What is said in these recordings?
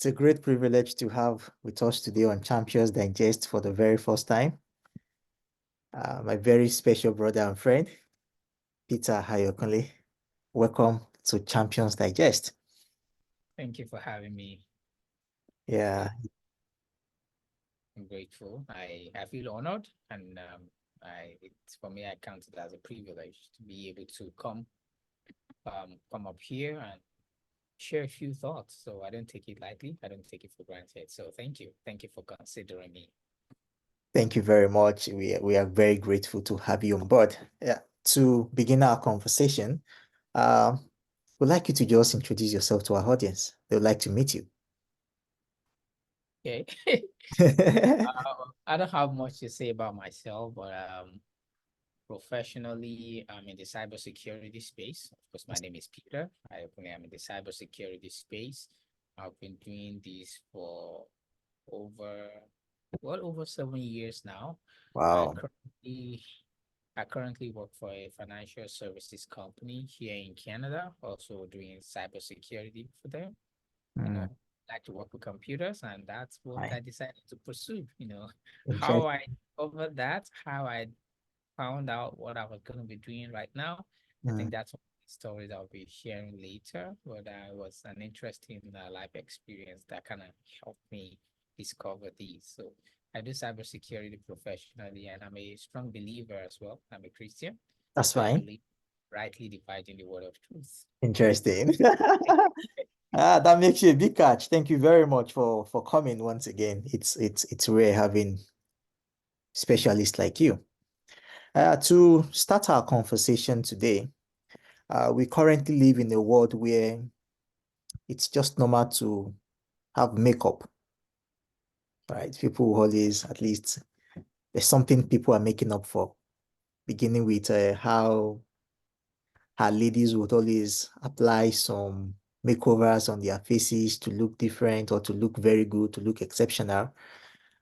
It's a great privilege to have with us today on Champions Digest for the very first time. My very special brother and friend, Peter Hayokunle. Welcome to Champions Digest. Thank you for having me. Yeah, I'm grateful. I feel honored, and it's for me. I count it as a privilege to be able to come up here and share a few thoughts. So I don't take it lightly. I don't take it for granted. So thank you for considering me. thank you very much. We are very grateful to have you on board. Yeah, to begin our conversation, um, we'd like you to just introduce yourself to our audience. They would like to meet you. Okay. I don't have much to say about myself, but professionally, I'm in the cybersecurity space. Of course, my name is Peter. I'm in the cybersecurity space. I've been doing this for over over 7 years now. I Wow. currently I currently work for a financial services company here in Canada, also doing cybersecurity for them. You Mm, know, like to work with computers, and that's what right. I decided to pursue. How Interesting. I discovered that, how I found out what I was going to be doing right now. I think Mm, that's one of the stories I'll be sharing later, but it was an interesting life experience that kind of helped me discover these. So I do cybersecurity professionally, and I'm a strong believer as well. I'm a Christian, that's so I fine. believe rightly dividing the word of truth. Interesting. That makes you a big catch. Thank you very much for coming once again. It's rare having specialists like you. To start our conversation today, we currently live in a world where it's just normal to have makeup, right? People always, at least, there's something people are making up for, beginning with how our ladies would always apply some makeovers on their faces to look different or to look very good, to look exceptional.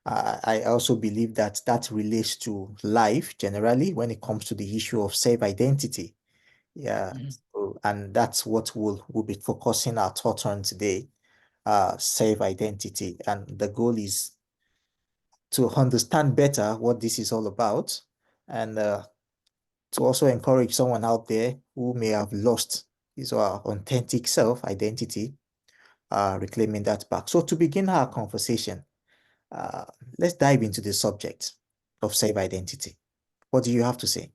I also believe that that relates to life generally when it comes to the issue of self-identity. Yeah, Mhm. and that's what we'll be focusing our thought on today, self-identity. And the goal is to understand better what this is all about and to also encourage someone out there who may have lost his or her authentic self-identity, reclaiming that back. So to begin our conversation, uh, let's dive into the subject of self-identity. What do you have to say?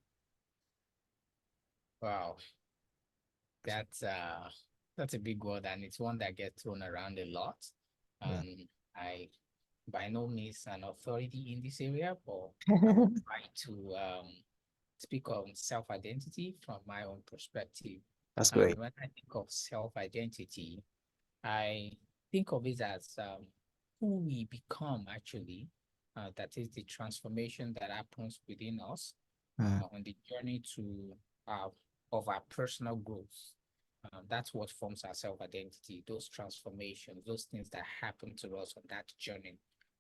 Wow, that's uh that's a big word, and it's one that gets thrown around a lot. Mm. I by no means an authority in this area, but I will try to speak on self-identity from my own perspective. That's And great. when I think of self-identity, I think of it as who we become actually. That is the transformation that happens within us Mm, on the journey to uh, of our personal growth. That's what forms our self-identity, those transformations, those things that happen to us on that journey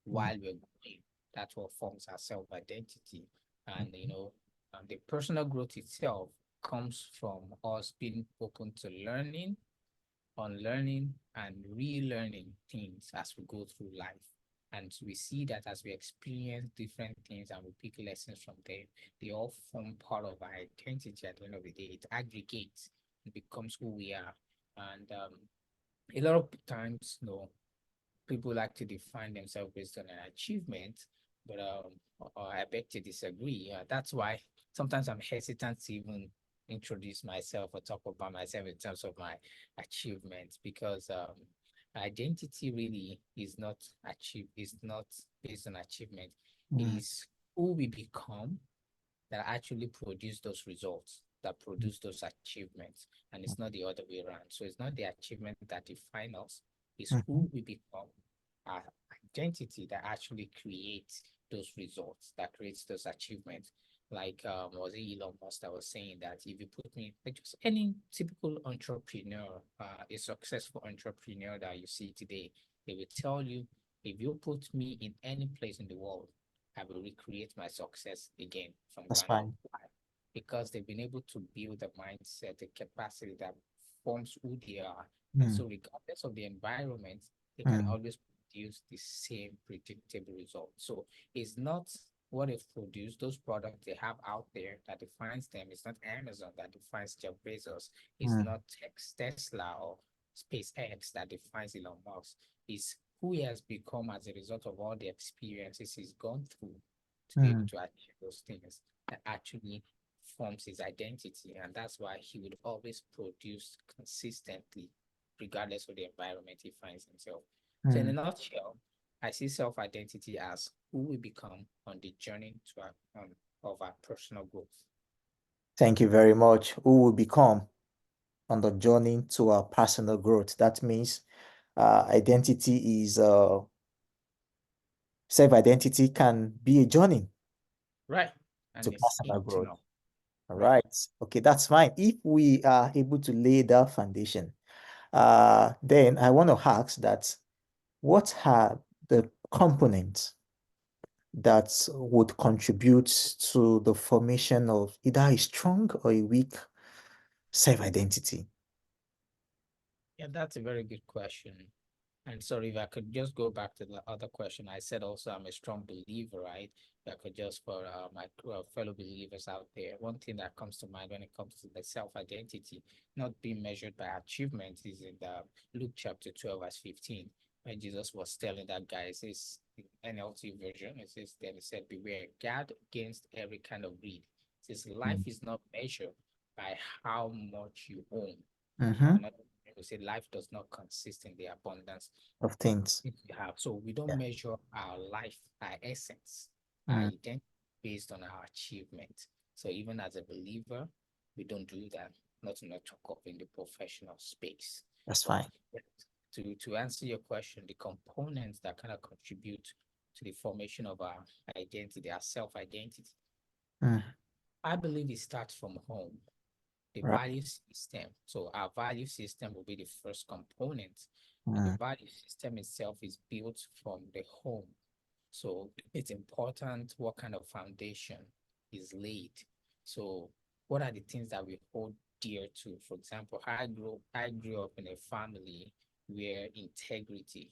mm, while we're going. That's what forms our self-identity. And, mm, the personal growth itself comes from us being open to learning, unlearning, and relearning things as we go through life. And we see that as we experience different things and we pick lessons from them, they all form part of our identity at the end of the day. It aggregates and becomes who we are. And a lot of times, people like to define themselves based on an achievement, but I beg to disagree. That's why sometimes I'm hesitant to even introduce myself or talk about myself in terms of my achievements because identity really is not based on achievement. It mm, is who we become that actually produce those results, that produce those achievements, and it's not the other way around. So it's not the achievement that define us, it's mhm. who we become, our identity that actually creates those results, that creates those achievements. Like was it Elon Musk that was saying that if you put me like just any typical entrepreneur, a successful entrepreneur that you see today, they will tell you if you put me in any place in the world, I will recreate my success again from That's ground up. fine. Why? Because they've been able to build a mindset, a capacity that forms who they are. And Mm, so regardless of the environment, they can Mm, always produce the same predictable result. So it's not what they've produced, those products they have out there that defines them. It's not Amazon that defines Jeff Bezos. It's mm, not Tesla or SpaceX that defines Elon Musk. It's who he has become as a result of all the experiences he's gone through to be able mm, to achieve those things that actually forms his identity. And that's why he would always produce consistently, regardless of the environment he finds himself. So, in a mm. nutshell, I see self identity as who we become on the journey to of our personal growth. Thank you very much. Who will become on the journey to our personal growth? That means identity is self-identity can be a journey Right. to And it's personal growth. internal. All Right. right. Okay, that's fine. If we are able to lay that foundation, then I want to ask that what are the components that would contribute to the formation of either a strong or a weak self-identity? Yeah, that's a very good question. And sorry, if I could just go back to the other question, I said also I'm a strong believer, right? If I could just for my fellow believers out there, one thing that comes to mind when it comes to the self-identity, not being measured by achievement, is in the Luke chapter 12, verse 15, when Jesus was telling that guy, it says, in NLT version, it says, then he said, beware, guard against every kind of greed. It says, life is not measured by how much you own. Mm-hmm. Another we say life does not consist in the abundance Of things. we have. So we don't Yeah. measure our life, our essence, our Mm, identity based on our achievement. So even as a believer, we don't do that. Not to not talk of in the professional space. that's But fine. to answer your question, the components that kind of contribute to the formation of our identity, our self-identity, Mm, I believe it starts from home. The right. value system. So our value system will be the first component, and the Mm, value system itself is built from the home. So it's important what kind of foundation is laid. So what are the things that we hold dear to? For example, I grew up in a family where integrity,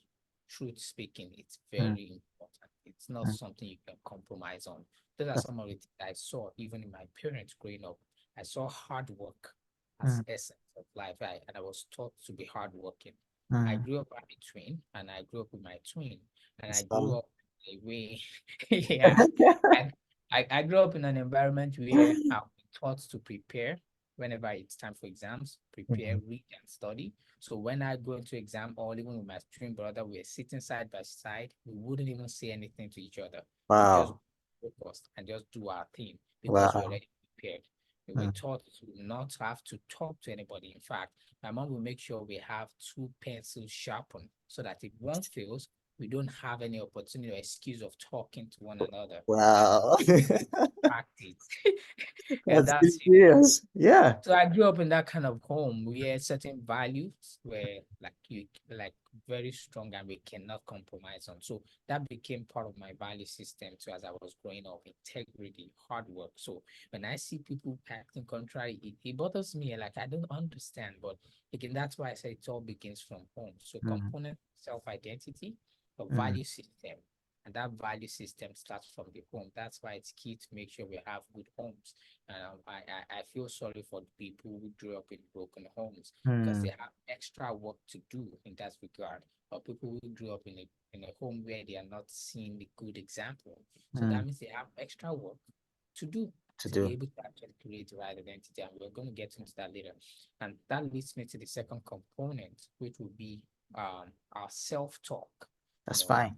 truth speaking, it's mm, very important. It's not mm. something you can compromise on. Those are That's, some of the things I saw even in my parents growing up. I saw hard work as mm, essence of life, and I was taught to be hardworking. I mm. grew up as a twin, and I grew up with my twin, and I That's grew fine. up a way, yeah, and I grew up in an environment where I was taught to prepare whenever it's time for exams, prepare, Mhm. read, and study. So when I go into exam, or even with my twin brother, we're sitting side by side, we wouldn't even say anything to each other. We just Wow. focus and just do our thing because we're Wow. already prepared. We were Mm, taught to not have to talk to anybody. In fact, my mom will make sure we have two pencils sharpened so that if one fails, we don't have any opportunity or excuse of talking to one another. wow. Practice. And That's that's serious. Yeah. so I grew up in that kind of home where certain values were like very strong and we cannot compromise on. So that became part of my value system too as I was growing up, integrity, hard work. So when I see people acting contrary, it bothers me. Like I don't understand. But again, that's why I say it all begins from home. So Mm, component self-identity, a mm, value system. And that value system starts from the home. That's why it's key to make sure we have good homes. And I feel sorry for the people who grew up in broken homes because they mm, have extra work to do in that regard. Or people who grew up in a home where they are not seeing the good example. So that mm. means they have extra work to do To to be do. able to actually create the right identity. And we're going to get into that later. And that leads me to the second component, which will be our self-talk. You That's know, fine.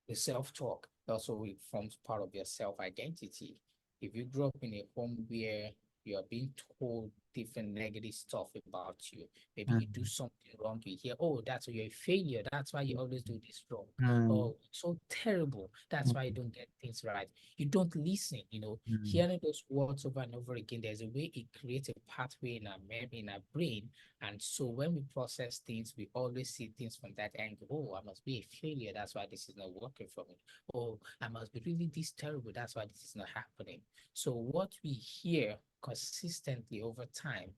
the self-talk also forms part of your self-identity. If you grow up in a home where you are being told different negative stuff about you, maybe you do Mm, something wrong, you hear, oh, that's why you're a failure. That's why you always do this wrong. mm, Oh, so terrible. That's why you mm, don't get things right. You don't listen, mm, hearing those words over and over again, there's a way it creates a pathway in our memory, in our brain. And so when we process things, we always see things from that angle. Oh, I must be a failure. That's why this is not working for me. Oh, I must be really this terrible. That's why this is not happening. So what we hear consistently over time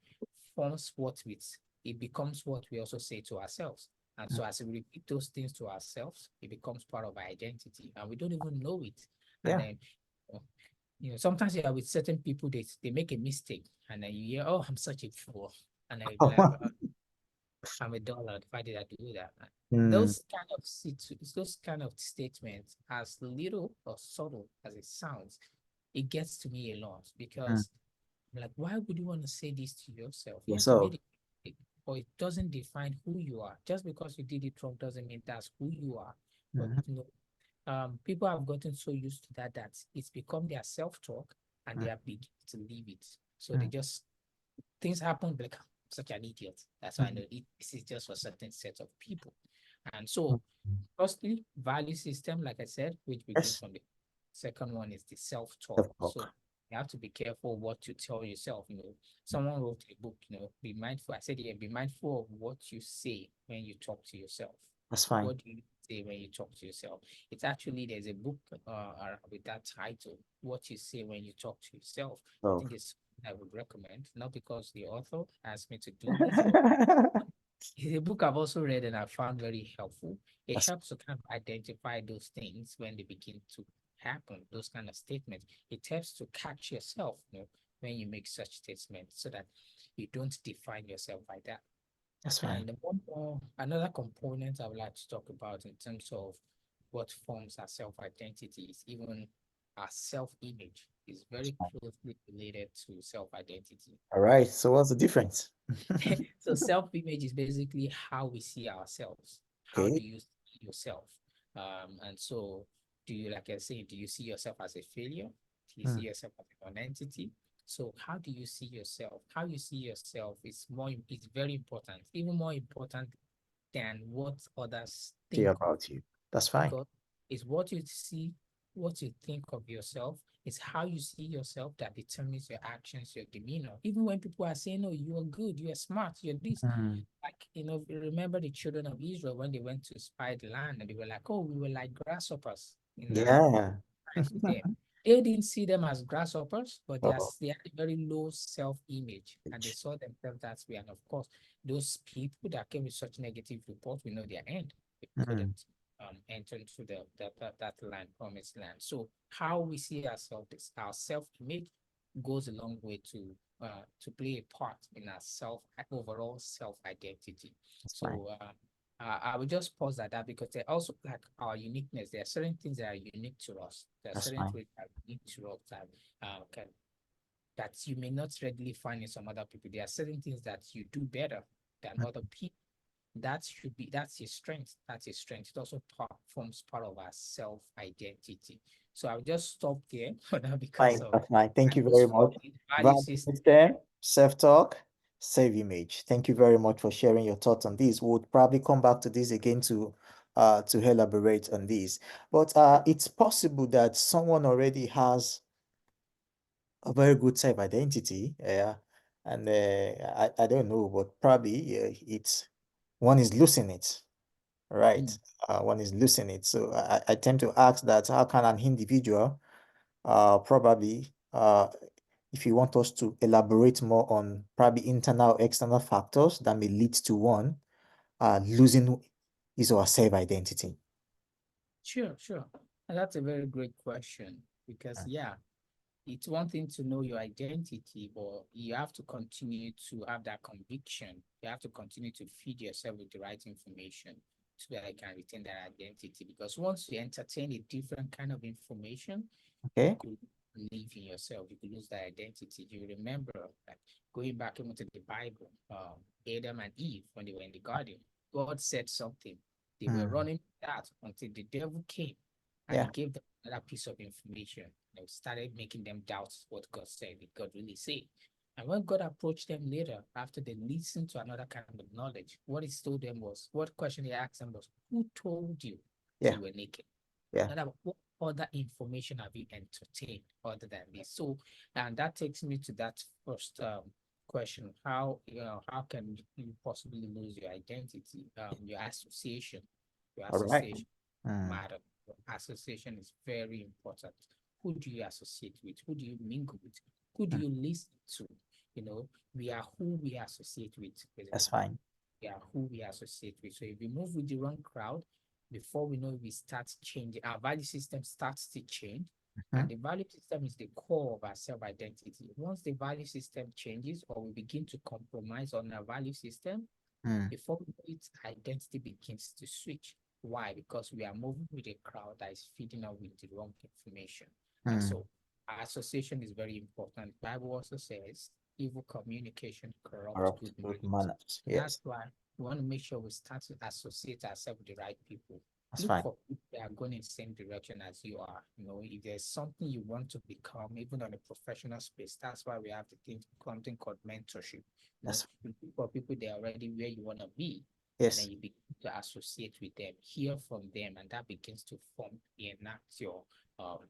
forms it becomes what we also say to ourselves. And so as we repeat those things to ourselves, it becomes part of our identity and we don't even know it. And Yeah. then, sometimes you are with certain people, they make a mistake and then you hear, oh, I'm such a fool. And then you be like, oh, I'm a dollar. Why did I do that? Mm, Those kind of statements, as little or subtle as it sounds, it gets to me a lot mm. because I'm like, why would you want to say this to yourself? Yes, you Yourself. made it, but it doesn't define who you are. Just because you did it wrong doesn't mean that's who you are. But Mhm, people have gotten so used to that it's become their self-talk and mm, they are beginning to leave it. So they mm, just things happen like I'm such an idiot. That's why I know this is just for certain sets of people. And mm. so firstly, value system, like I said, which begins Yes. from the second one is the self-talk. So Self-talk. you have to be careful what you tell yourself. Someone wrote a book, be mindful. I said, yeah, be mindful of what you say when you talk to yourself. That's fine. What do you say when you talk to yourself? It's actually, there's a book with that title, What You Say When You Talk to Yourself. I Self. think it's I would recommend, not because the author asked me to do this, but it's a book I've also read and I found very helpful. It That's, helps to kind of identify those things when they begin to happen, those kind of statements. It helps to catch yourself, when you make such statements so that you don't define yourself by that. that's fine. And another component I would like to talk about in terms of what forms our self-identity is even our self-image is That's very fine. closely related to self-identity. All right. So what's the difference? So self-image is basically how we see ourselves. How Okay. do you see yourself? And so do you, like I say, do you see yourself as a failure? Do you see Mm, yourself as an entity? So how do you see yourself? How you see yourself is very important, even more important than what others see think of, about you. That's fine. because it's what you see, what you think of yourself, it's how you see yourself that determines your actions, your demeanor. Even when people are saying, oh, you are good, you are smart, you're this. Mm, Like, remember the children of Israel when they went to spy the land and they were like, oh, we were like grasshoppers in yeah. times with them. They didn't see them as grasshoppers, but Oh, they had a very low self-image and they saw themselves that way. And of course, those people that came with such negative reports, we know their end. They mm, couldn't enter into that land, promised land. So how we see ourselves, our self-image goes a long way to play a part in our overall self-identity. that's fine. So I will just pause at that because they're also like our uniqueness. There are certain things that are unique to us. There are That's certain fine. traits that are unique to us that you may not readily find in some other people. There are certain things that you do better than Mm, other people. That's your strength. That's your strength. It also forms part of our self-identity. So I'll just stop there for now because fine. of That's fine. Thank time you very much. constraint. Value Value system. system, self-talk, self-image. Thank you very much for sharing your thoughts on this. We'll probably come back to this again to elaborate on this. But it's possible that someone already has a very good self-identity. Yeah. And I don't know, but probably it's one is losing it, right? Mm. One is losing it. So I tend to ask that how can an individual probably if you want us to elaborate more on probably internal, external factors that may lead to one losing his or her self-identity. Sure, sure. And that's a very great question because, yeah, it's one thing to know your identity, but you have to continue to have that conviction. You have to continue to feed yourself with the right information so that you can retain that identity. Because once you entertain a different kind of information, you Okay? could live in yourself. You could lose that identity. You remember, like going back even to the Bible, Adam and Eve when they were in the garden, God said something. They were Mm, running that until the devil came and he yeah, gave them another piece of information. They started making them doubt what God said. Did God really say? And when God approached them later, after they listened to another kind of knowledge, what he told them was, what question he asked them was, who told you yeah, you were naked? yeah. And what other information have you entertained other than this? So, and that takes me to that first question: how can you possibly lose your identity? Your association, your All right. association Mm, matter. Association is very important. Who do you associate with? Who do you mingle with? Who do mm, you listen to? We are who we associate with. that's fine. who we associate with. So if we move with the wrong crowd, before we know it, we start changing. Our value system starts to change. Mhm. And the value system is the core of our self-identity. Once the value system changes or we begin to compromise on our value system, Mm. before we know it, identity begins to switch. Why? Because we are moving with a crowd that is feeding us with the wrong information. And Mm. so our association is very important. The Bible also says evil communication corrupts good Corrupt good manners. manners. So that's Yes, why we want to make sure we start to associate ourselves with the right people. that's Look fine. for people that are going in the same direction as you are. If there's something you want to become, even on a professional space, that's why we have the thing, something called mentorship. That's You look for people that are already where you want to be, and then yes. you begin to associate with them, hear from them, and that begins to form, enact um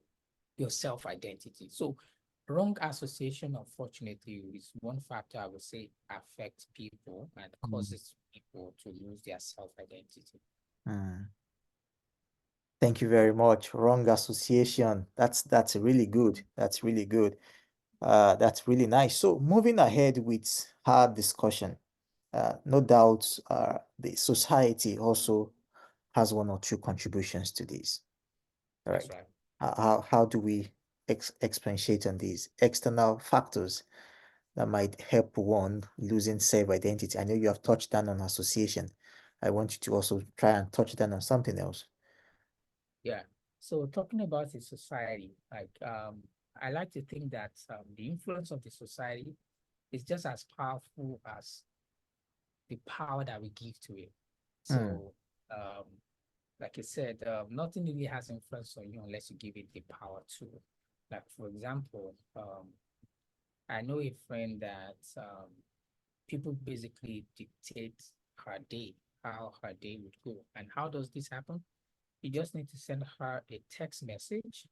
your self-identity. So wrong association, unfortunately, is one factor I would say affects people and Mm. causes people to lose their self-identity. Mm. Thank you very much. Wrong association. That's really good. That's really good. That's really nice. So moving ahead with our discussion, no doubt, the society also has one or two contributions to this. All That's right. right. How do we expatiate on these external factors that might help one losing self-identity? I know you have touched down on association. I want you to also try and touch down on something else. Yeah. So talking about the society, I like to think that the influence of the society is just as powerful as the power that we give to it. Mm. So, um, like I said, nothing really has influence on you unless you give it the power to. Like, for example, I know a friend that people basically dictate her day, how her day would go. And how does this happen? You just need to send her a text message,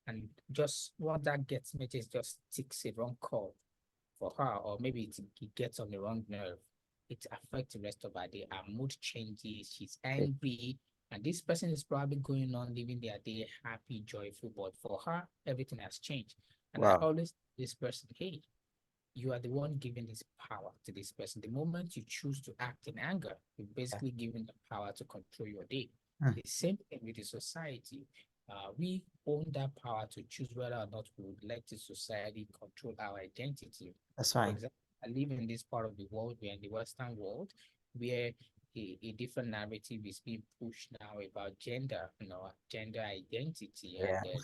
and just once that gets message just ticks a wrong call for her, or maybe it gets on the wrong nerve, it affects the rest of her day. Her mood changes, she's Okay. angry, and this person is probably going on living their day happy, joyful, but for her, everything has changed. And I Wow. always tell this person, hey, you are the one giving this power to this person. The moment you choose to act in anger, you're Yeah. basically giving the power to control your day. Mm. The same thing with the society. We own that power to choose whether or not we would let the society control our identity. That's For fine. example, I live in this part of the world, we're in the Western world, where a different narrative is being pushed now about gender, gender identity, and Yeah. then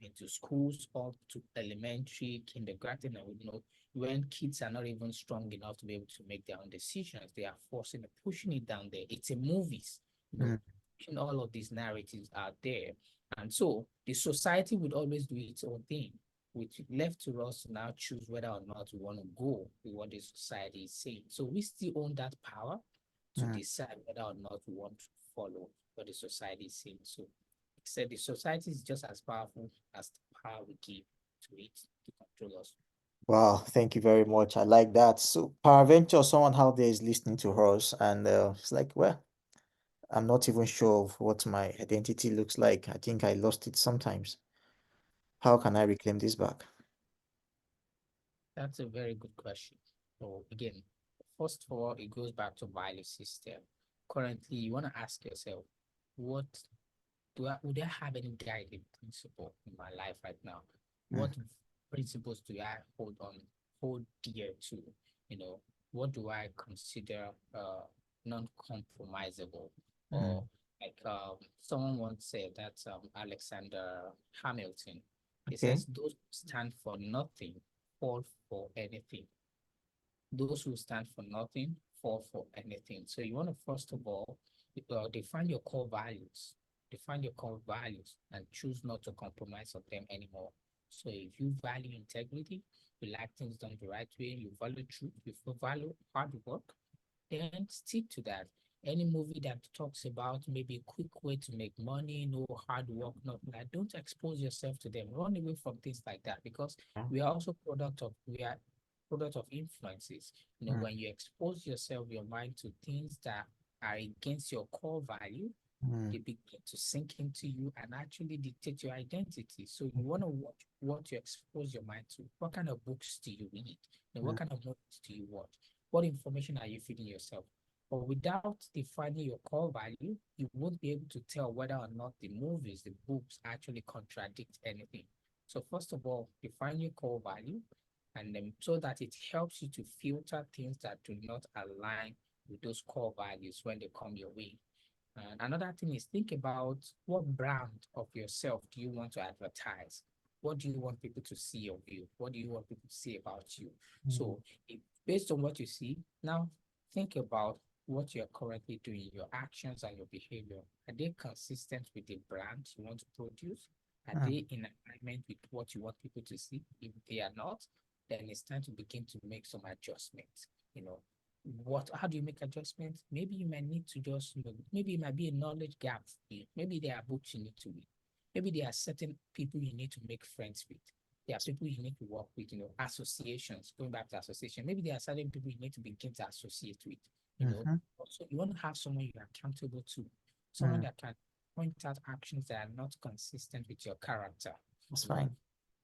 into schools up to elementary, kindergarten, and when kids are not even strong enough to be able to make their own decisions, they are forcing and pushing it down there. It's in movies, Mm. pushing all of these narratives out there. And so the society would always do its own thing, which left to us to now choose whether or not we want to go with what the society is saying. So we still own that power to Mm. decide whether or not we want to follow what the society is saying. So said the society is just as powerful as the power we give to it to control us. Wow, thank you very much. I like that. So, peradventure, someone out there is listening to us, and it's like, well, I'm not even sure of what my identity looks like. I think I lost it sometimes. How can I reclaim this back? That's a very good question. So again, first of all, it goes back to value system. Currently, you want to ask yourself, what would I have any guiding principle in my life right now? Mm. What principles do I hold dear to? You know, what do I consider non-compromisable? Or Mm. like someone once said that Alexander Hamilton, he Okay. says, those who stand for nothing fall for anything. Those who stand for nothing fall for anything. So you want to first of all define your core values. Define your core values and choose not to compromise on them anymore. So if you value integrity, you like things done the right way, you value truth, you value hard work, then stick to that. Any movie that talks about maybe a quick way to make money, no hard work, not that, don't expose yourself to them. Run away from things like that because we are product of influences. Mm. When you expose yourself, your mind to things that are against your core value, Mm. they begin to sink into you and actually dictate your identity. So you want to watch what you expose your mind to. What kind of books do you read? And what Mm. kind of movies do you watch? What information are you feeding yourself? But without defining your core value, you won't be able to tell whether or not the movies, the books actually contradict anything. So first of all, define your core value, and then so that it helps you to filter things that do not align with those core values when they come your way. And another thing is think about what brand of yourself do you want to advertise? What do you want people to see of you? What do you want people to say about you? Mm. So, based on what you see, now think about what you're currently doing, your actions and your behavior. Are they consistent with the brand you want to produce? Are Mm. they in alignment with what you want people to see? If they are not, then it's time to begin to make some adjustments. You know, how do you make adjustments? Maybe you might need to just, maybe it might be a knowledge gap for you. Maybe there are books you need to read. Maybe there are certain people you need to make friends with. There are people you need to work with, associations, going back to association. Maybe there are certain people you need to begin to associate with. Mhm. Also, you want to have someone you're accountable to, someone Mm. that can point out actions that are not consistent with your character, That's you know, fine.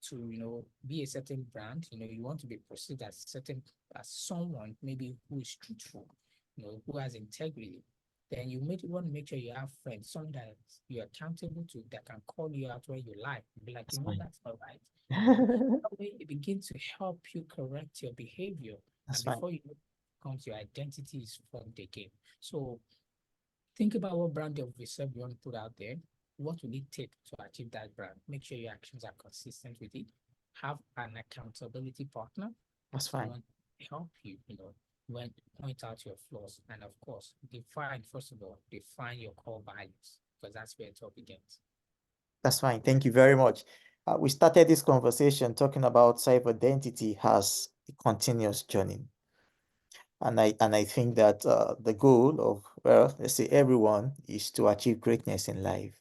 to be a certain brand. You want to be perceived as certain, as someone maybe who is truthful, who has integrity. Then want to make sure you have friends, someone that you're accountable to, that can call you out when you lie, be like, That's fine. that's not right. That way it begins to help you correct your behavior, That's and fine. before you know it, comes your identity is formed again. So think about what brand of yourself you want to put out there. What will it take to achieve that brand? Make sure your actions are consistent with it. Have an accountability partner, That's fine. someone to help you, when point out your flaws. And of course, first of all, define your core values, because that's where it all begins. That's fine. Thank you very much. We started this conversation talking about self-identity as a continuous journey. And I think that the goal of, well, let's say everyone is to achieve greatness in life.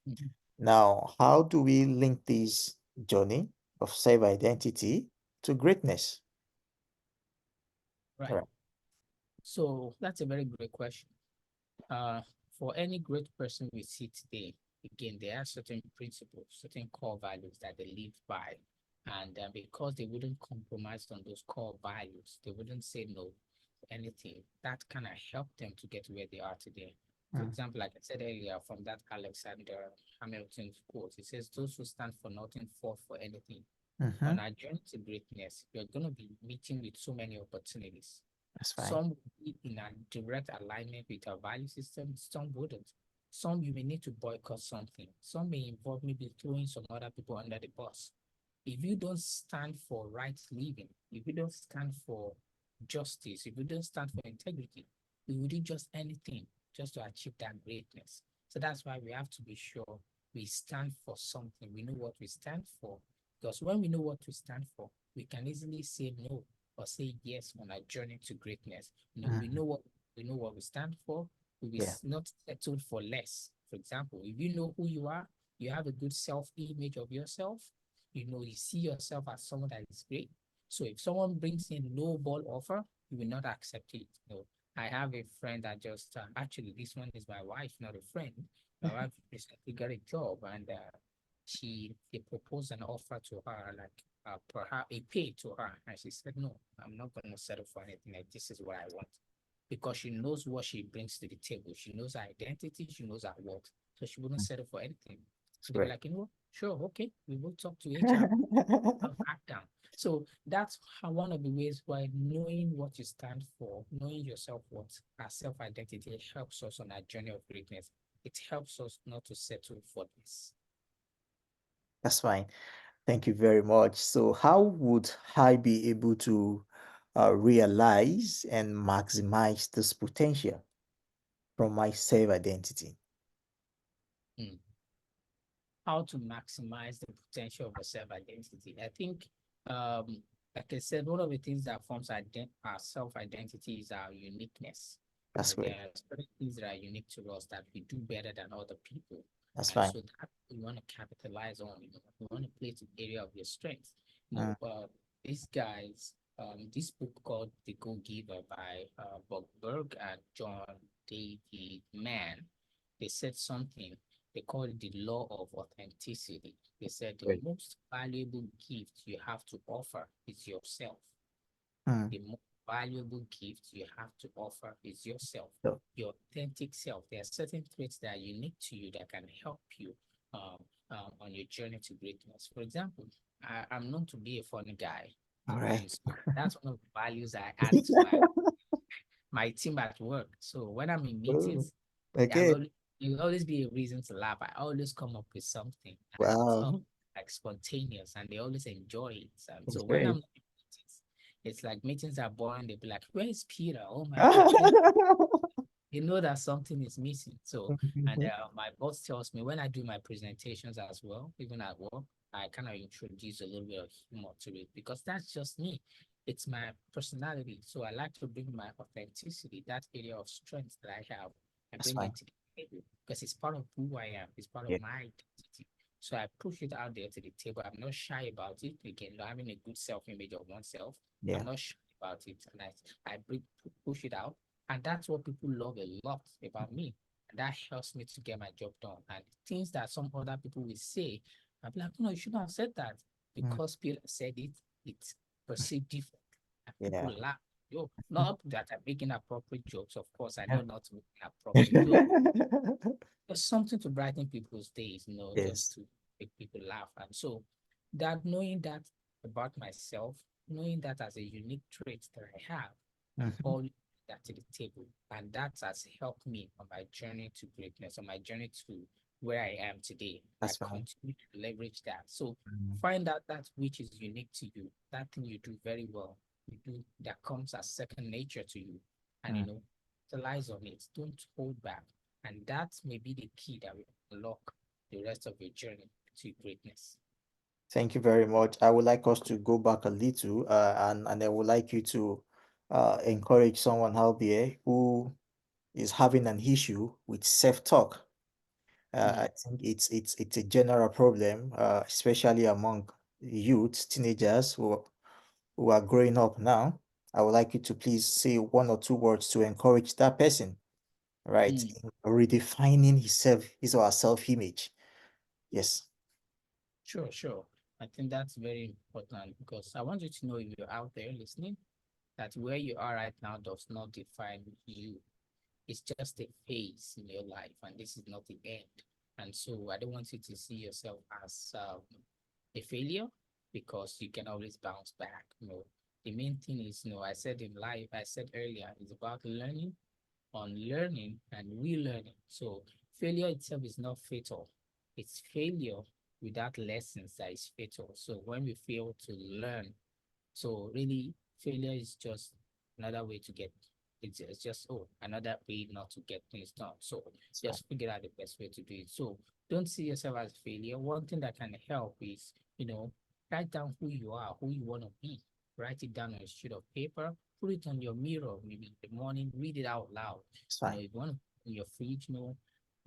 Mhm. Now, how do we link this journey of self-identity to greatness? All Right. right. So that's a very great question. Uh, for any great person we see today, again, there are certain principles, certain core values that they live by. And because they wouldn't compromise on those core values, they wouldn't say no to anything. That kind of helped them to get where they are today. For Mm. example, like I said earlier, from that Alexander Hamilton's quote, it says, "Those who stand for nothing fall for anything." Mm-hmm. On our journey to greatness, you're going to be meeting with so many opportunities. That's fine. Some will be in a direct alignment with our value system, some wouldn't. Some you may need to boycott something. Some may involve maybe throwing some other people under the bus. If you don't stand for right living, if you don't stand for justice, if you don't stand for integrity, we will do just anything just to achieve that greatness. So that's why we have to be sure we stand for something. We know what we stand for. Because when we know what we stand for, we can easily say no or say yes on our journey to greatness. We Mm. know what we stand for. We will Yeah. not settled for less. For example, if you know who you are, you have a good self-image of yourself, you see yourself as someone that is great. So if someone brings in low ball offer, you will not accept it. I have a friend that just actually this one is my wife, not a friend. My wife recently got a job, and they proposed an offer to her, like perhaps a pay to her, and she said, "No, I'm not going to settle for anything. Like this is what I want," because she knows what she brings to the table. She knows her identity. She knows her worth, so she wouldn't Mm. settle for anything. That's They were great. like, sure, okay, we will talk to HR. I'll back down. So that's one of the ways why knowing what you stand for, knowing yourself, what our self-identity helps us on our journey of greatness. It helps us not to settle for this. That's fine. Thank you very much. So, how would I be able to realize and maximize this potential from my self-identity? Mm. How to maximize the potential of a self-identity. I think, like I said, one of the things that forms our self-identity is our uniqueness. That's There great. are certain things that are unique to us that we do better than other people. That's And fine. so that we want to capitalize on, we want to play to the area of your strength. Mm. These guys, this book called The Go Giver by Bob Berg and John David Mann, they said something. They call it the law of authenticity. They said the Great. most valuable gift you have to offer is yourself. Mm. The most valuable gift you have to offer is yourself, So, your authentic self. There are certain traits that are unique to you that can help you um, on your journey to greatness. For example, I'm known to be a funny guy, all right. and so that's one of the values I add to my team at work. So when I'm in Oh, meetings, I okay. will it will always be a reason to laugh. I always come up with something, and Wow. some like spontaneous, and they always enjoy it. And so when I'm Okay. in meetings, it's like meetings are boring. They'll be like, "Where is Peter? Oh my gosh, where?" You know that something is missing. So, and my boss tells me when I do my presentations as well, even at work, I kind of introduce a little bit of humor to it because that's just me. It's my personality. So I like to bring my authenticity, that area of strength that I have, and That's bring fine. it to the table because it's part of who I am. It's part of Yeah. my identity. So I push it out there to the table. I'm not shy about it. Again, having a good self-image of oneself, I'm Yeah. not shy about it, and I bring, push it out, and that's what people love a lot about me. And that helps me to get my job done. And things that some other people will say, I'll be like, no, you shouldn't have said that. Mm. Because people said it, it's perceived different. And people Yeah. laugh. Yo, not that I'm making appropriate jokes, of course. I Yeah. know not to make appropriate jokes. There's something to brighten people's days, just Yes. to make people laugh. And so that knowing that about myself, knowing that as a unique trait that I have, I'm Mhm. all that to the table. And that has helped me on my journey to greatness, on my journey to where I am today. I That's fine. continue to leverage that. So Mm. find out that which is unique to you, that thing you do very well, you do that comes as second nature to you. And Mm. utilize on it. Don't hold back. And that may be the key that will unlock the rest of your journey to greatness. Thank you very much. I would like us to go back a little, and I would like you to encourage someone out there who is having an issue with self-talk. I Mm, think it's a general problem, especially among youth, teenagers who are growing up now. I would like you to please say one or two words to encourage that person, right? mm. In redefining his or her self-image. Yes, Sure, sure. I think that's very important because I want you to know if you're out there listening, that where you are right now does not define you. It's just a phase in your life, and this is not the end. And so I don't want you to see yourself as a failure because you can always bounce back. The main thing is, I said in life, I said earlier, it's about learning, unlearning, and relearning. So failure itself is not fatal. It's failure without lessons that is fatal. So when we fail to learn, so really, failure is just another way to get it's just another way not to get things done. So that's fine. just figure out the best way to do it. So don't see yourself as a failure. One thing that can help is, write down who you are, who you want to be. Write it down on a sheet of paper, put it on your mirror, maybe in the morning, read it out loud. It's fine. If you want to put in your fridge,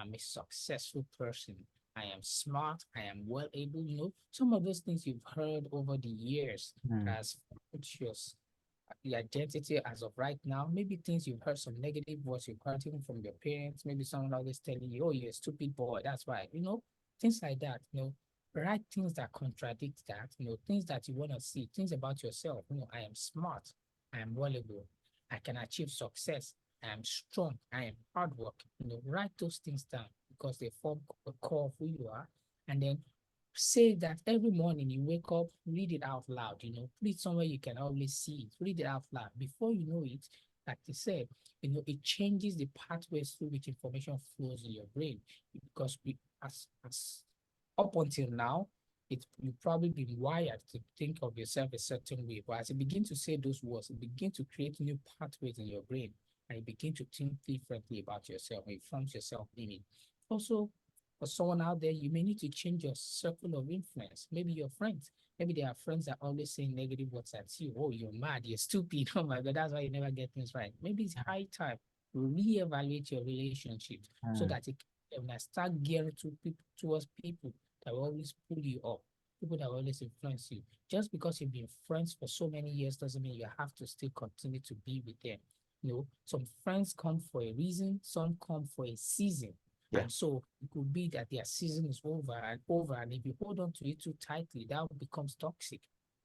I'm a successful person. I am smart. I am well able. Some of those things you've heard over the years Mm. as the identity as of right now. Maybe things you've heard, some negative words you've heard even from your parents. Maybe someone always telling you, "Oh, you're a stupid boy." That's why, things like that. Write things that contradict that. Things that you want to see, things about yourself. I am smart. I am well able. I can achieve success. I am strong. I am hardworking. Write those things down because they form a core of who you are. And then say that every morning you wake up, read it out loud, put it somewhere you can always see it, read it out loud. Before you know it, like they said, it changes the pathways through which information flows in your brain. Because as up until now, you've probably been wired to think of yourself a certain way. But as you begin to say those words, it begin to create new pathways in your brain, and you begin to think differently about yourself, and it forms your self-image. Also, for someone out there, you may need to change your circle of influence. Maybe your friends. Maybe there are friends that always say negative words at you. Oh, you're mad, you're stupid. Oh my God, that's why you never get things right. Maybe it's high time to reevaluate your relationships so Mm. that when I start gearing towards people that will always pull you up, people that will always influence you. Just because you've been friends for so many years doesn't mean you have to still continue to be with them. Some friends come for a reason, some come for a season. Yeah. And so it could be that their season is over and over. And if you hold on to it too tightly, that becomes toxic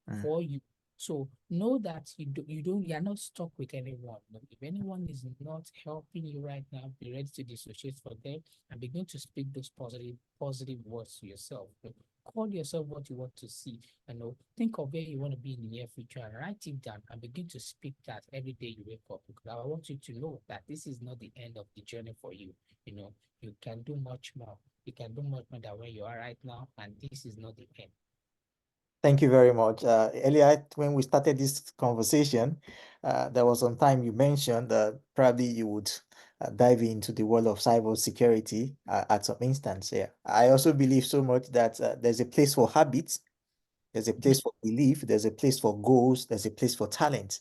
Mm. for you. So know that you are not stuck with anyone. If anyone is not helping you right now, be ready to dissociate from them and begin to speak those positive words to yourself. Call yourself what you want to see. Think of where you want to be in the near future and write it down and begin to speak that every day you wake up. Because I want you to know that this is not the end of the journey for you. You can do much more. You can do much more than where you are right now, and this is not the end. Thank you very much. Earlier, when we started this conversation, there was some time you mentioned that probably you would dive into the world of cybersecurity at some instance. Yeah, I also believe so much that there's a place for habits, there's a Mhm. place for belief, there's a place for goals, there's a place for talent,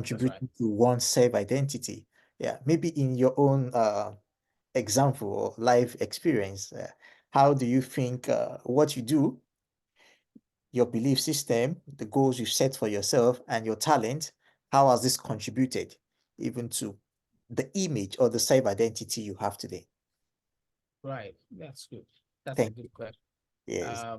That's right. contributing to one's self-identity. Yeah, maybe in your own example or life experience, how do you think what you do, your belief system, the goals you set for yourself, and your talent, how has this contributed even to the image or the self-identity you have today? Right. That's good. That's a Thank you. good question. Yes, Uh,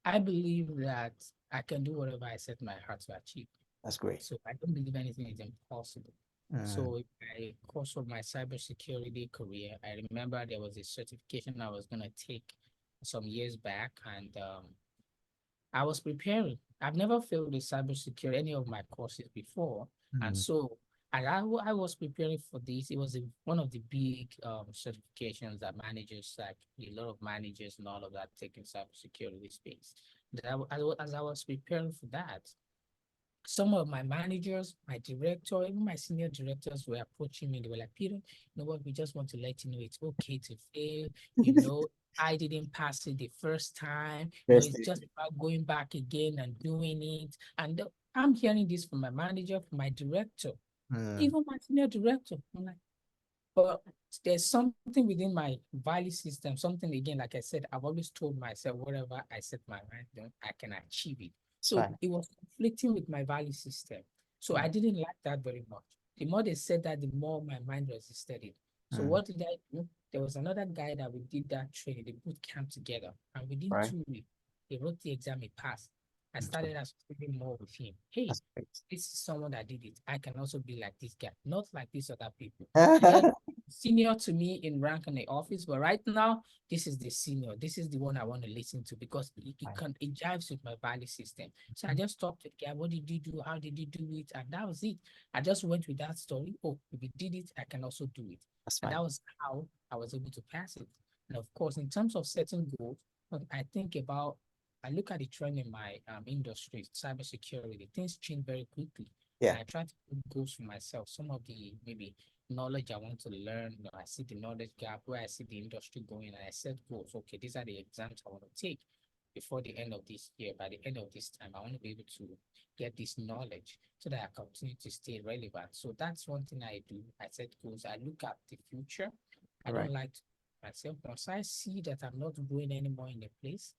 I believe that I can do whatever I set my heart to achieve. that's great. So I don't believe anything is impossible. Mm, So in my course of my cybersecurity career, I remember there was a certification I was going to take some years back, and I was preparing. I've never failed in cybersecurity, any of my courses before. And mm, so as I was preparing for this, it was one of the big certifications that managers, like a lot of managers and all of that, take in cybersecurity space. As I was preparing for that, some of my managers, my director, even my senior directors were approaching me. They were like, Peter, you know what? We just want to let you know it's okay to fail. You know, I didn't pass it the first time. It's Interesting. just about going back again and doing it. And I'm hearing this from my manager, from my director, Mm, even my senior director. I'm like, but there's something within my value system, something again, like I said, I've always told myself, whatever I set my mind on, I can achieve it. it's So fine. it was conflicting with my value system. So Mm, I didn't like that very much. The more they said that, the more my mind resisted it. So mm, what did I do? There was another guy that we did that training, the boot camp together. And within right. 2 weeks, he wrote the exam, he passed. I That's started associating more with him. Hey, great. this is someone that did it. I can also be like this guy, not like these other people. Yeah, That's senior to me in rank in the office, but right now, this is the senior. This is the one I want to listen to because fine. it jives with my value system. So I just talked to the guy, what did you do? How did you do it? And that was it. I just went with that story. Oh, if you did it, I can also do it. That's And fine. that was how I was able to pass it. And of course, in terms of setting goals, I look at the trend in my industry, cybersecurity. Things change very quickly, and Yeah. I try to put goals for myself. Some of the maybe knowledge I want to learn. I see the knowledge gap where I see the industry going, and I set goals. Okay, these are the exams I want to take before the end of this year. By the end of this time, I want to be able to get this knowledge so that I continue to stay relevant. So that's one thing I do. I set goals. I look at the future. I All right. don't like to myself. Once I see that I'm not growing anymore in a place,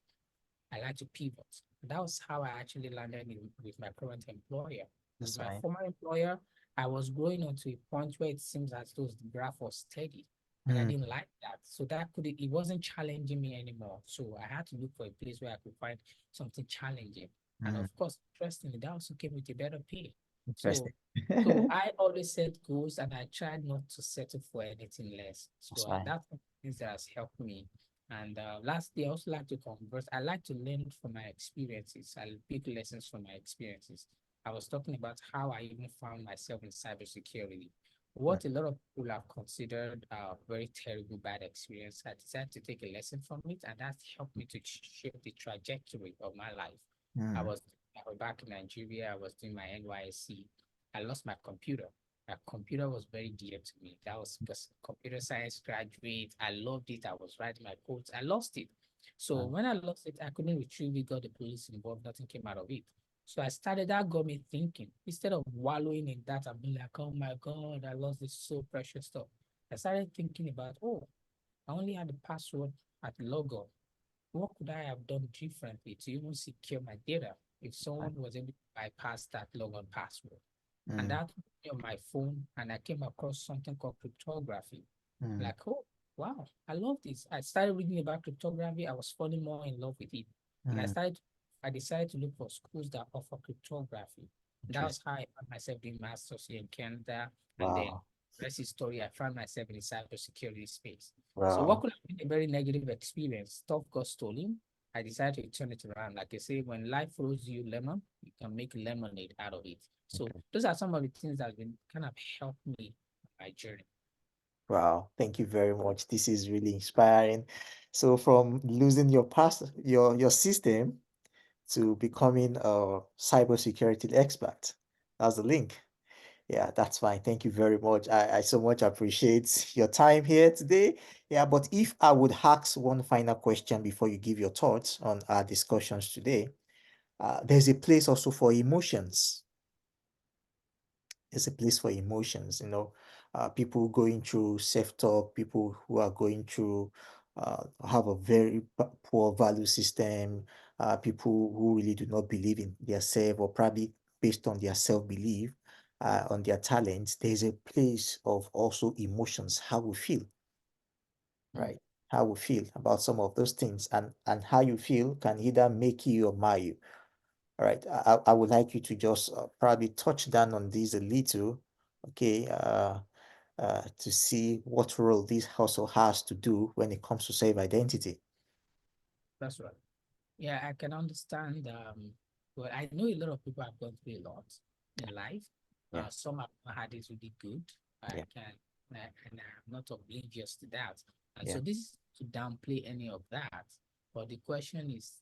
I like to pivot. That was how I actually landed with my current employer. With That's my fine. former employer, I was growing onto a point where it seems as though the graph was steady, and I Mm, didn't like that. So it wasn't challenging me anymore. So I had to look for a place where I could find something challenging. And mm, of course, interestingly, that also came with a better pay. So interesting. so I always set goals and I tried not to settle for anything less. That's So fine. that's one thing that has helped me. And lastly, I also like to converse. I like to learn from my experiences. I pick lessons from my experiences. I was talking about how I even found myself in cybersecurity. Mm, What a lot of people have considered a very terrible bad experience, I decided to take a lesson from it, and that helped me to shape the trajectory of my life. I mm, was, I was back in Nigeria. I was doing my NYSC. I lost my computer. My computer was very dear to me. That was because computer science graduate. I loved it. I was writing my codes. I lost it. So mm, when I lost it, I couldn't retrieve it, got the police involved, nothing came out of it. So that got me thinking. Instead of wallowing in that and being like, oh my God, I lost this so precious stuff. I started thinking about, oh, I only had the password at the logo. What could I have done differently to even secure my data if fine. someone was able to bypass that logon password? And Mm, that put me on my phone, and I came across something called cryptography. mm, Like, oh, wow, I love this. I started reading about cryptography. I was falling more in love with it. And I mm, started I decided to look for schools that offer cryptography. That was Interesting. how I found myself doing masters here in Canada. And then Wow. rest is story, I found myself in the cybersecurity space. So what Wow. could have been a very negative experience? Stuff got stolen. I decided to turn it around. Like I say, when life throws you lemon, you can make lemonade out of it. So Okay. those are some of the things that have been kind of helped me on my journey. Wow. Thank you very much. This is really inspiring. So from losing your past, your system to becoming a cybersecurity expert. That's the link. Yeah, that's fine. Thank you very much. I so much appreciate your time here today. Yeah, but if I would ask one final question before you give your thoughts on our discussions today, there's a place also for emotions. There's a place for emotions, people going through self-talk, people who are going through have a very poor value system, people who really do not believe in their self or probably based on their self-belief, on their talents. There's a place of also emotions, how we feel, Mm, right? How we feel about some of those things, and how you feel can either make you or mar you. All right, I would like you to just probably touch down on this a little, okay, to see what role this also has to do when it comes to self-identity. that's right. Yeah, I can understand. Well, I know a lot of people have gone through a lot in life. Yeah, Some have not had it really good. I yeah, can, and I'm not oblivious to that. And yeah. so this is to downplay any of that. But the question is,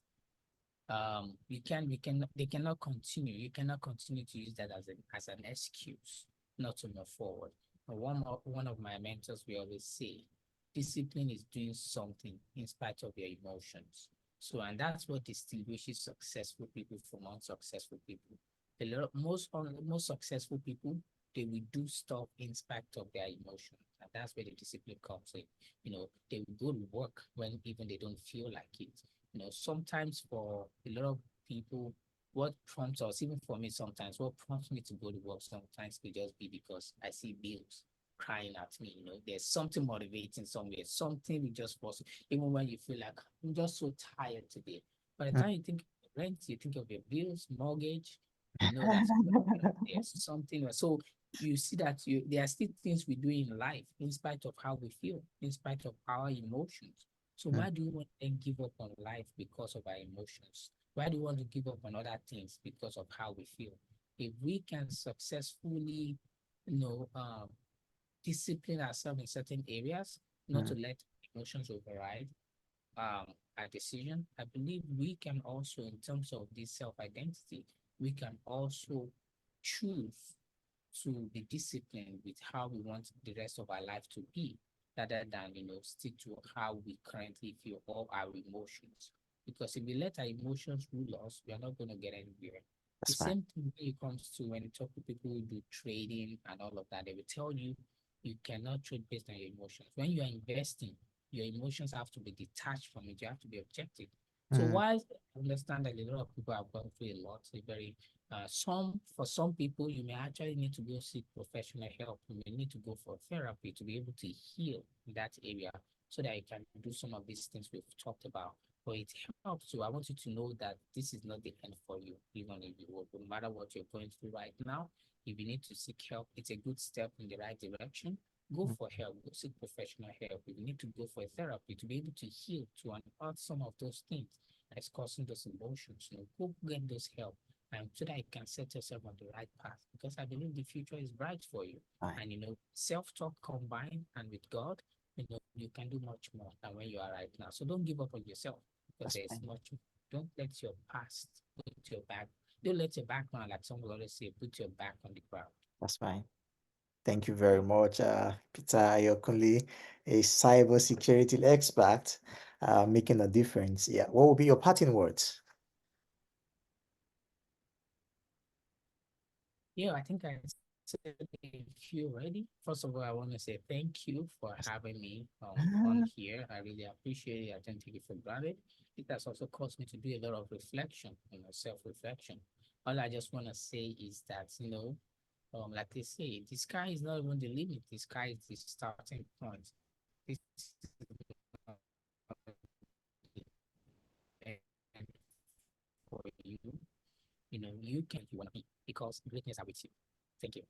they cannot continue. You cannot continue to use that as an excuse not to move forward. One of my mentors will always say, discipline is doing something in spite of your emotions. So, and that's what distinguishes successful people from unsuccessful people. Most successful people, they will do stuff in spite of their emotions, and that's where the discipline comes in. They will go to work when even they don't feel like it. Sometimes for a lot of people, what prompts us, even for me sometimes, what prompts me to go to work sometimes could just be because I see bills crying at me. There's something motivating somewhere, something we just force, even when you feel like I'm just so tired today. By the Mm. time you think of rent, you think of your bills, mortgage, you know that there's something. So you see that there are still things we do in life in spite of how we feel, in spite of our emotions. So Mm, why do we want to then give up on life because of our emotions? Why do we want to give up on other things because of how we feel? If we can successfully, you know, um, discipline ourselves in certain areas, not to mm, let emotions override um, our decision, I believe we can also, in terms of this self-identity, we can also choose to be disciplined with how we want the rest of our life to be, rather than stick to how we currently feel or our emotions. Because if we let our emotions rule us, we are not going to get anywhere. The that's fine. same thing when it comes to when you talk to people who do trading and all of that, they will tell you you cannot trade based on your emotions. When you are investing, your emotions have to be detached from it. You have to be objective. So Mm, while I understand that a lot of people have gone through a lot, a very for some people, you may actually need to go seek professional help. You may need to go for therapy to be able to heal that area so that you can do some of these things we've talked about. But it helps you. I want you to know that this is not the end for you, even if no matter what you're going through right now. If you need to seek help, it's a good step in the right direction. Go mm, for help, go seek professional help. If you need to go for therapy to be able to heal, to unearth some of those things that's causing those emotions, go get those help and so that you can set yourself on the right path. Because I believe the future is bright for you. fine. And self-talk combined and with God, you can do much more than where you are right now. So don't give up on yourself because That's there's fine. much. Don't let your past put your back. Don't let your background, like some will always say, put your back on the ground. That's fine. Thank you very much, Peter Ayokunle, a cybersecurity expert, making a difference. Yeah. What will be your parting words? Yeah, I think I said a few already. First of all, I want to say thank you for having me on here. I really appreciate it. I don't take it for granted. It has also caused me to do a lot of reflection, self-reflection. All I just want to say is that, like they say, the sky is not even the limit. The sky is the starting point. This is not the end for you know, you can you want to be because greatness are with you. Thank you.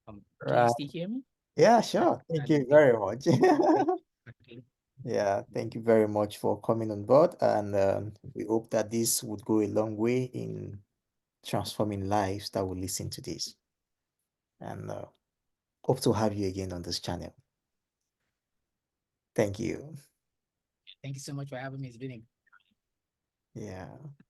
Can you Right. still hear me? Yeah, I sure. Thank understand you the very much. network. Okay. Yeah, thank you very much for coming on board. And we hope that this would go a long way in transforming lives that will listen to this. And hope to have you again on this channel. Thank you. Thank you so much for having me. It's been a Yeah.